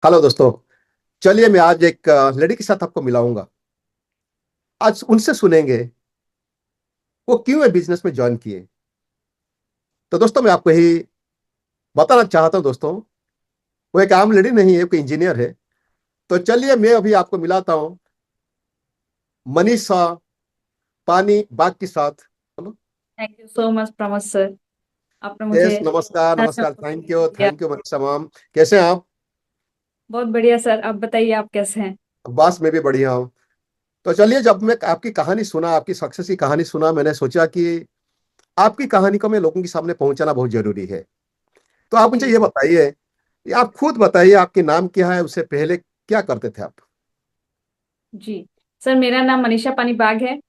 Hello दोस्तों। चलिए मैं आज एक लड़की के साथ आपको मिलाऊंगा। आज उनसे सुनेंगे वो क्यों है बिजनेस में ज्वाइन किए। तो दोस्तों मैं आपको यही बताना चाहता हूं दोस्तों। वो एक आम लड़ी नहीं है, कोई इंजीनियर है। तो चलिए मैं अभी आपको मिलाता हूं मनीषा पानी बाग के साथ। Hello. Thank you so much Pramod sir. आपने मुझे यस, नमस्कार नमस्कार, दिया। Thank you Manisha ma'am. कैसे हैं आप? बहुत बढ़िया सर, आप बताइए आप कैसे हैं। बस मैं भी बढ़िया हूँ। तो चलिए, जब मैं आपकी कहानी सुना, आपकी सक्सेस की कहानी सुना, मैंने सोचा कि आपकी कहानी को मैं लोगों के सामने पहुंचाना बहुत जरूरी है। तो आप मुझे जी ये बताइए, ये आप खुद बताइए, आपके नाम क्या है, उससे पहले क्या करते थे आप? जी सर, मेरा नाम मनीषा पानीबाग है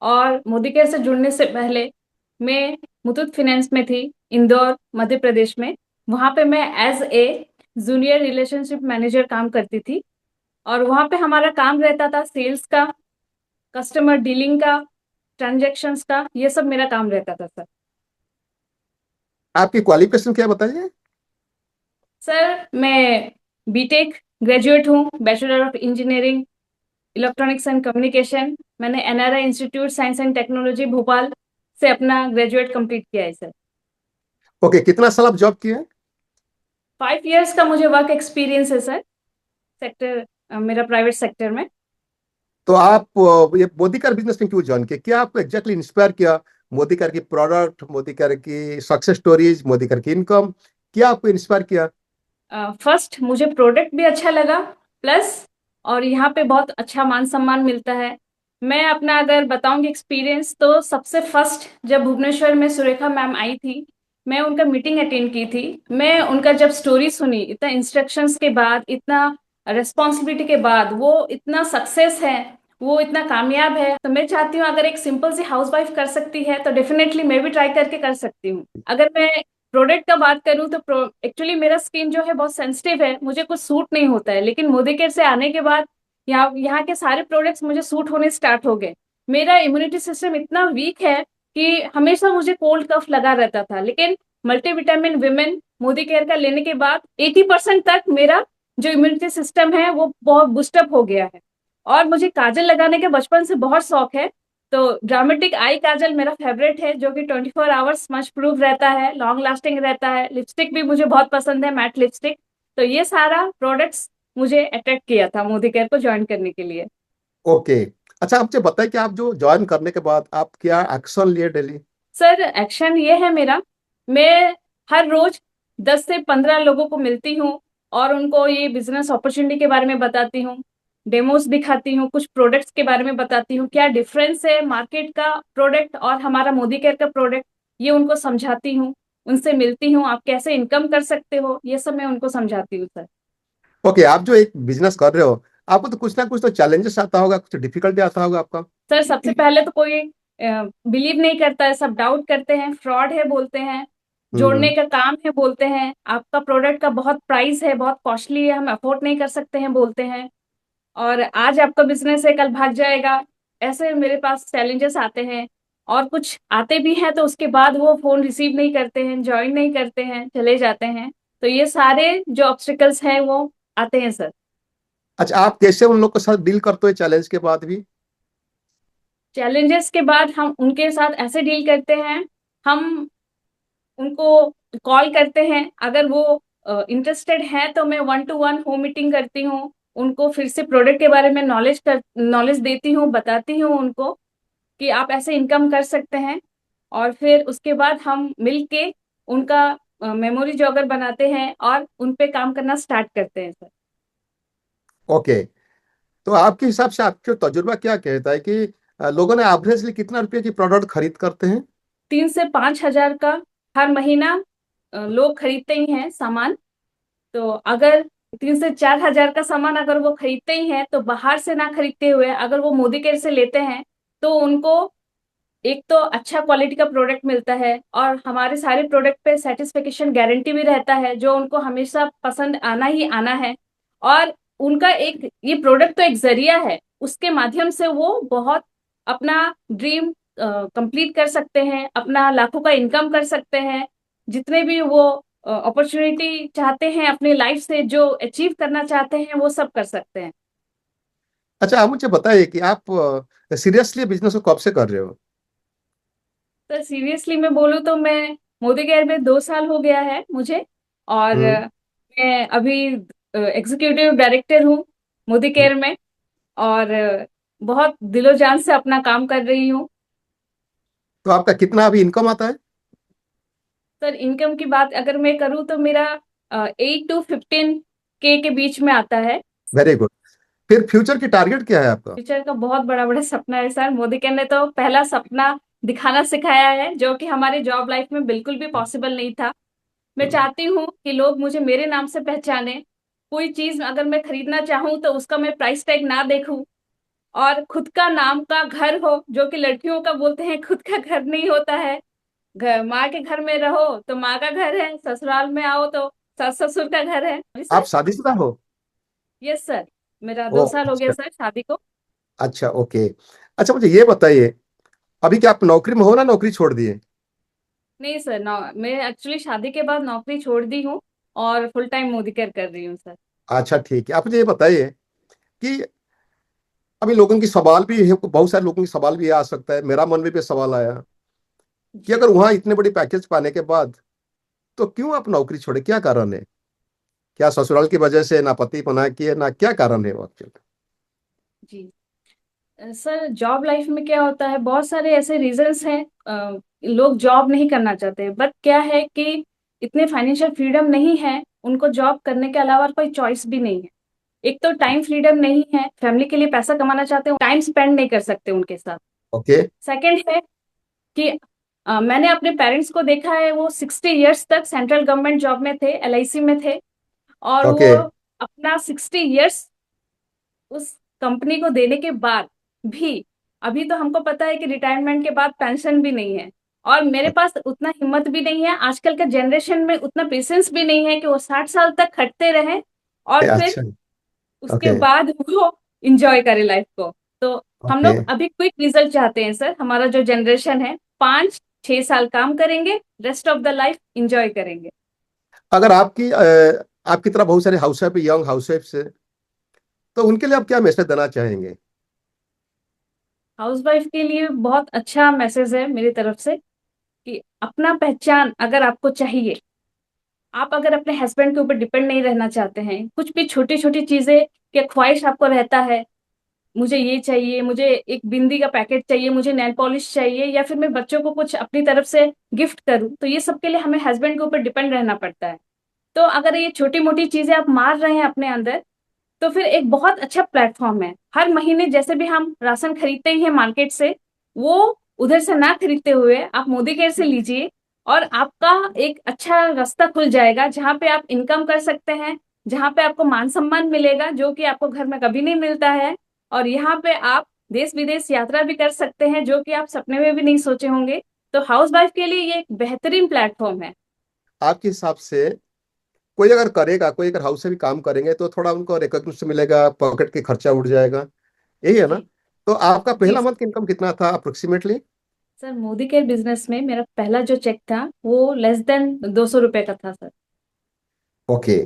और मोदी केयर से जुड़ने से पहले मैं मुथूट फाइनेंस में थी, इंदौर मध्य प्रदेश में। वहां पे मैं as a junior relationship manager काम करती थी और वहां पे हमारा काम रहता था सेल्स का, कस्टमर डीलिंग का, ट्रांजैक्शंस का, ये सब मेरा काम रहता था सर। आपकी क्वालिफिकेशन क्या है, बताइए। सर मैं बीटेक ग्रेजुएट हूँ, bachelor of engineering electronics and communication. मैंने NRI institute science and technology Bhopal से अपना ग्रेजुएट कंप्लीट किया है सर। ओके, कितना साल आप जॉब किए? 5 इयर्स का मुझे वर्क एक्सपीरियंस है सर, सेक्टर मेरा प्राइवेट सेक्टर में। तो आप ये मोदी कार बिजनेस में क्यों ज्वाइन किए? क्या आपको एग्जैक्टली इंस्पायर किया? मोदी कार की प्रोडक्ट, मोदी कार की सक्सेस स्टोरीज, मोदी कार की इनकम, क्या आपको इंस्पायर किया? फर्स्ट मुझे प्रोडक्ट भी अच्छा लगा, प्लस और यहाँ पे बहुत अच्छा मान सम्मान मिलता है। मैं अपना अगर बताऊंगी एक्सपीरियंस, तो सबसे फर्स्ट जब भुवनेश्वर में सुरेखा मैम आई थी, मैं उनका मीटिंग अटेंड की थी। मैं उनका जब स्टोरी सुनी, इतना इंस्ट्रक्शंस के बाद, इतना रिस्पॉन्सिबिलिटी के बाद वो इतना सक्सेस है, वो इतना कामयाब है, तो मैं चाहती हूँ अगर एक सिंपल सी हाउसवाइफ कर सकती है तो डेफिनेटली मैं भी ट्राई करके कर सकती हूँ। अगर मैं प्रोडक्ट का बात करूं तो एक्चुअली मेरा स्किन जो है बहुत सेंसिटिव है, मुझे कुछ सूट नहीं होता है, लेकिन मोदी केयर से आने के बाद यहाँ के सारे प्रोडक्ट्स मुझे सूट होने स्टार्ट हो गए। मेरा इम्यूनिटी सिस्टम इतना वीक है कि हमेशा मुझे कोल्ड कफ लगा रहता था, लेकिन मल्टीविटामिन विमेन मोदी केयर का लेने के बाद 80% तक मेरा जो इम्यूनिटी सिस्टम है वो बहुत बूस्टअप हो गया है। और मुझे काजल लगाने के बचपन से बहुत शौक है। तो ड्रामेटिक आई काजल मेरा फेवरेट है, जो कि 24 आवर्स स्मच प्रूफ रहता है, लॉन्ग लास्टिंग रहता है। लिपस्टिक भी मुझे बहुत पसंद है, मैट लिपस्टिक। तो ये सारा प्रोडक्ट्स मुझे अट्रैक्ट किया था मोदी केयर को ज्वाइन करने के लिए। ओके। अच्छा, आप मुझे बताइए कि आप जो ज्वाइन करने के बाद आप क्या एक्शन लिए डेली? सर एक्शन ये है मेरा, मैं हर रोज 10 से 15 लोगों को मिलती हूँ और उनको ये बिजनेस अपॉर्चुनिटी के बारे में बताती हूँ, डेमोस दिखाती हूँ, कुछ प्रोडक्ट्स के बारे में बताती हूँ, क्या डिफरेंस है मार्केट का प्रोडक्ट और हमारा मोदी केयर का प्रोडक्ट, ये उनको समझाती हूँ। उनसे मिलती हूँ, आप कैसे इनकम कर सकते हो, ये सब मैं उनको समझाती हूँ सर। ओके, आप जो एक बिजनेस कर रहे हो, आपको तो कुछ ना कुछ तो चैलेंजेस आता होगा, कुछ डिफिकल्टी आता होगा आपका। सर सबसे पहले तो कोई बिलीव नहीं करता है, सब डाउट करते हैं, फ्रॉड है बोलते हैं, जोड़ने हम्म। का काम है बोलते हैं, आपका प्रोडक्ट का बहुत प्राइस है, बहुत कॉस्टली है, हम अफोर्ड नहीं कर सकते हैं बोलते हैं, और आज आपका बिजनेस है कल भाग जाएगा, ऐसे मेरे पास चैलेंजेस आते हैं। और कुछ आते भी हैं तो उसके बाद वो फोन रिसीव नहीं करते हैं, ज्वाइन नहीं करते हैं, चले जाते हैं। तो ये सारे जो ऑब्स्टिकल्स हैं वो आते हैं सर। अच्छा, आप कैसे उन लोग के साथ डील करते हो चैलेंज के बाद भी? चैलेंजेस के बाद हम उनके साथ ऐसे डील करते हैं, हम उनको कॉल करते हैं, अगर वो इंटरेस्टेड हैं तो मैं 1 to 1 होम मीटिंग करती हूँ, उनको फिर से प्रोडक्ट के बारे में नॉलेज देती हूँ, बताती हूँ उनको कि आप ऐसे इनकम कर सकते हैं। और फिर उसके बाद हम मिलके उनका मेमोरी जॉगर बनाते हैं और उन पे काम करना स्टार्ट करते हैं सर। ओके। तो आपके हिसाब से आपके तजुर्बा क्या कहता है कि लोगों ने एवरेजली कितना रुपए की प्रोडक्ट खरीद करते हैं? 3 से 5 हजार का हर महीना लोग खरीदते ही हैं सामान। तो अगर 3 से 4 हजार का सामान अगर वो खरीदते ही हैं, तो बाहर से ना खरीदते हुए अगर वो मोदी केयर से लेते हैं, तो उनको एक तो अच्छा क्वालिटी का प्रोडक्ट मिलता है और हमारे सारे प्रोडक्ट पे सेटिस्फेक्शन गारंटी भी रहता है, जो उनको हमेशा पसंद आना ही आना है। और उनका एक ये प्रोडक्ट तो एक जरिया है, उसके माध्यम से वो बहुत अपना ड्रीम कंप्लीट कर सकते हैं, अपना लाखों का इनकम कर सकते हैं, जितने भी वो अपॉर्चुनिटी चाहते हैं अपनी लाइफ से, जो अचीव करना चाहते हैं वो सब कर सकते हैं। अच्छा, आप मुझे बताइए कि आप सीरियसली बिजनेस को कब से कर रहे हो? तो सीरियसली मैं बोलूँ तो मैं मोदी केयर में 2 साल हो गया है मुझे। और हम्म। मैं अभी एग्जीक्यूटिव डायरेक्टर हूँ मोदी हम्म। केयर में। और बहुत दिलो जान से अपना काम कर रही हूँ। तो आपका कितना अभी इनकम आता है? सर इनकम की बात अगर मैं करूँ तो मेरा 8 to 15 के बीच में आता है। Very good. फिर फ्यूचर की टारगेट क्या है आपका? फ्यूचर का बहुत बड़ा बड़ा सपना है सर। मोदी केयर ने तो पहला सपना दिखाना सिखाया है, जो कि हमारी जॉब लाइफ में बिल्कुल भी पॉसिबल नहीं था। मैं हम्म। चाहती हूँ कि लोग मुझे मेरे नाम से पहचाने। कोई चीज अगर मैं खरीदना चाहूँ तो उसका मैं प्राइस टैग ना देखूं, और खुद का नाम का घर हो, जो कि लड़कियों का बोलते हैं खुद का घर नहीं होता है। घर, माँ के घर में रहो तो माँ का घर है, ससुराल में आओ तो सास ससुर का घर है। जी आप सर। शादीशुदा हो? Yes sir. मेरा ओ 2 साल हो गया अच्छा। सर शादी को। अच्छा, ओके। अच्छा, मुझे ये बताइए, अभी क्या आप नौकरी में हो ना नौकरी छोड़ दिए? नहीं सर, मैं एक्चुअली शादी के बाद नौकरी छोड़ दी हूँ और फुल टाइम मोदी केयर कर रही हूँ सर। अच्छा, ठीक है। आप मुझे ये बताइए कि अभी लोगों की सवाल भी है, बहुत सारे लोगों की सवाल भी आ सकता है, मेरा मन में भी सवाल आया कि जी। अगर वहां इतने बड़ी पैकेज पाने के बाद तो क्यों आप नौकरी छोड़े, क्या कारण है? क्या ससुराल की वजह से, ना पति मना किए, ना क्या कारण है वो एक्चुअली? जी। सर जॉब लाइफ में क्या होता है, बहुत सारे ऐसे रीजंस हैं। लोग जॉब नहीं करना चाहते, बट क्या है कि इतने फाइनेंशियल फ्रीडम नहीं है उनको जॉब करने के अलावा कोई चॉइस भी नहीं है। एक तो टाइम फ्रीडम नहीं है, फैमिली के लिए पैसा कमाना चाहते हो, टाइम स्पेंड नहीं कर सकते उनके साथ। ओके। सेकंड है कि मैंने अपने पेरेंट्स को देखा है, वो 60 इयर्स तक सेंट्रल गवर्नमेंट जॉब में थे, एलआईसी में थे। और वो ओके। अपना 60 इयर्स उस कंपनी को देने के बाद भी, अभी तो हमको पता है कि रिटायरमेंट के बाद पेंशन भी नहीं है। और मेरे पास उतना हिम्मत भी नहीं है, आजकल के जनरेशन में उतना पेशेंस भी नहीं है कि वो 60 साल तक खटते रहें और फिर अच्छा। उसके ओके। बाद वो इंजॉय करे लाइफ को। तो हम ओके। लोग अभी क्विक रिजल्ट चाहते हैं सर। हमारा जो जनरेशन है 5-6 साल काम करेंगे, rest of the life enjoy करेंगे। अगर आपकी तरह बहुत सारे house wife, young house wife है, तो उनके लिए आप क्या मैसेज देना चाहेंगे? हाउसवाइफ के लिए बहुत अच्छा मैसेज है मेरी तरफ से कि अपना पहचान अगर आपको चाहिए, आप अगर अपने हस्बैंड के ऊपर डिपेंड नहीं रहना चाहते हैं, कुछ भी छोटी छोटी चीजें के ख्वाहिश आपको रहता है, मुझे ये चाहिए, मुझे एक बिंदी का पैकेट चाहिए, मुझे नेल पॉलिश चाहिए, या फिर मैं बच्चों को कुछ अपनी तरफ से गिफ्ट करूं, तो ये सब के लिए हमें हस्बैंड के ऊपर डिपेंड रहना पड़ता है। तो अगर ये छोटी मोटी चीजें आप मार रहे हैं अपने अंदर, तो फिर एक बहुत अच्छा प्लेटफॉर्म है। हर महीने जैसे भी हम राशन खरीदते ही हैं मार्केट से, वो उधर से ना खरीदते हुए आप मोदी केयर से लीजिए, और आपका एक अच्छा रास्ता खुल जाएगा जहां पे आप इनकम कर सकते हैं, जहां पे आपको मान सम्मान मिलेगा जो कि आपको घर में कभी नहीं मिलता है। और यहाँ पे आप देश विदेश यात्रा भी कर सकते हैं, जो कि आप सपने में भी नहीं सोचे होंगे। तो हाउस वाइफ के लिए ये एक बेहतरीन प्लेटफॉर्म है। आपके हिसाब से कोई अगर हाउस से भी काम करेंगे तो थोड़ा उनको रिकॉग्निशन मिलेगा, पॉकेट के खर्चा उठ जाएगा, यही है ना? जी। तो आपका जी पहला मंथ इनकम कितना था approximately? Sir, Modi care business में मेरा पहला जो चेक था वो लेस देन 200 रुपए का था सर। ओके।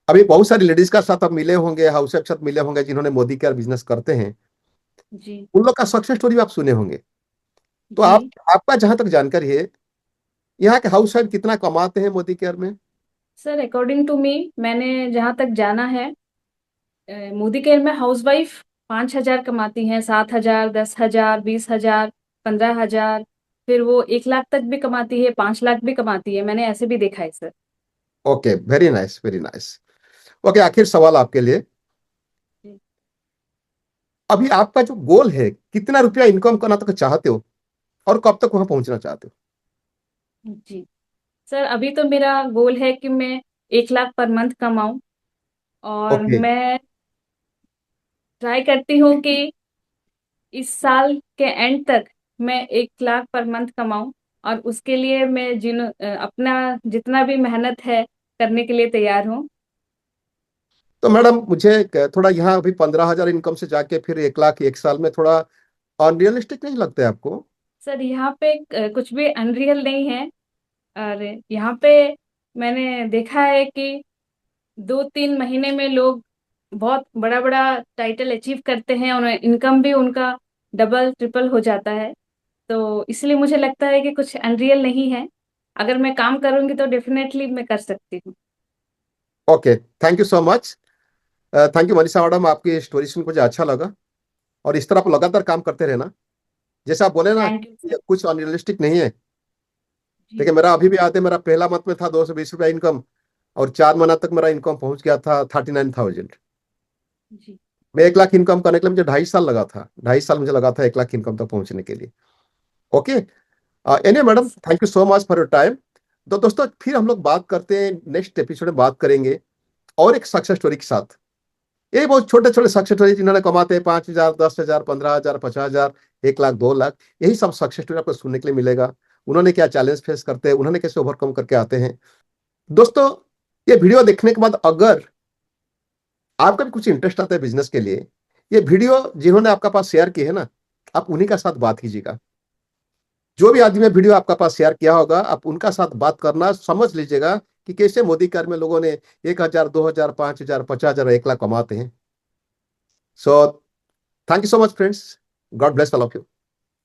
अभी बहुत सारी लेडीज का साथ आप मिले होंगे, हाउस वाइफ के साथ मिले होंगे जिन्होंने मोदी केयर बिजनेस करते हैं, जी। उन लोग का सक्सेस स्टोरी भी आप सुने होंगे। तो जी आपका जहां तक जानकारी है, यहाँ के हाउस वाइफ कितना कमाते हैं मोदी केयर में? सर, अकॉर्डिंग टू मी, मैंने जहाँ तक जाना है, मोदी केयर में हाउसवाइफ 5,000 कमाती हैं, 7,000, 10,000, 20,000, 15,000, फिर वो 1 लाख तक भी कमाती है, 5 लाख भी कमाती है। मैंने ऐसे भी देखा है sir. Okay, very nice, very nice. Okay, आखिर सवाल आपके लिए, जी। अभी आपका जो गोल है, कितना रुपया इनकम करना तक चाहते हो और कब तक वहां पहुंचना चाहते जी सर, अभी तो मेरा गोल है कि मैं 1 लाख पर मंथ कमाऊं। हो? और ओके। मैं ट्राई करती हूँ कि इस साल के एंड तक मैं 1 लाख पर मंथ कमाऊं। और उसके लिए मैं अपना जितना भी मेहनत है करने के लिए तैयार हूँ। तो मैडम मुझे थोड़ा यहाँ अभी 15,000 इनकम से जाके फिर 1 लाख एक साल में थोड़ा अनरियलिस्टिक नहीं लगता है आपको? सर यहाँ पे कुछ भी अनरियल नहीं है। और यहाँ पे मैंने देखा है कि 2-3 महीने में लोग बहुत बड़ा बड़ा टाइटल अचीव करते हैं और इनकम भी उनका डबल ट्रिपल हो जाता है। तो इसलिए मुझे लगता है कि कुछ अनरियल नहीं है। अगर मैं काम करूंगी तो डेफिनेटली मैं कर सकती हूँ। Okay, thank you so much. Thank you Manisha madam, आपकी स्टोरी सुन मुझे अच्छा लगा। और इस तरह आप लगातार काम करते रहना। जैसे आप बोले ना, थैंक यू सर। ये कुछ अनरियलिस्टिक नहीं है। जी। देखिए, मेरा अभी भी याद है, मेरा पहला मंथ में था 220 रुपया इनकम, और 4 महीना तक मेरा इनकम पहुंच गया था 39,000। जी। मैं 1 लाख इनकम करने के लिए मुझे 2.5 साल लगा था, 2.5 साल मुझे लगा था 1 लाख इनकम तक पहुंचने के लिए। Okay. Any madam, yes. Thank you so much for your time. तो दोस्तों, फिर हम लोग बात करते हैं, नेक्स्ट एपिसोड में बात करेंगे और एक सक्सेस स्टोरी के साथ। ये बहुत छोटे छोटे सक्सेस स्टोरी जिन्होंने कमाते हैं 5,000, 10,000, 15,000, 50,000, 1 लाख, 2 लाख, यही सब सक्सेस स्टोरी आपको सुनने के लिए मिलेगा। उन्होंने क्या चैलेंज फेस करते हैं, उन्होंने कैसे ओवरकम करके आते हैं। दोस्तों, ये वीडियो देखने के बाद अगर आपका भी कुछ इंटरेस्ट आता है बिजनेस के लिए, ये वीडियो जिन्होंने आपका पास शेयर की है ना, आप उन्हीं का साथ बात कीजिएगा। जो भी आदमी ने वीडियो आपका पास शेयर किया होगा, आप उनका साथ बात करना समझ लीजिएगा कि कैसे मोदी कार में लोगों ने 1,000, 2,000, 5,000, 50,000, 1 लाख कमाते हैं। So thank you so much friends. God bless all of you.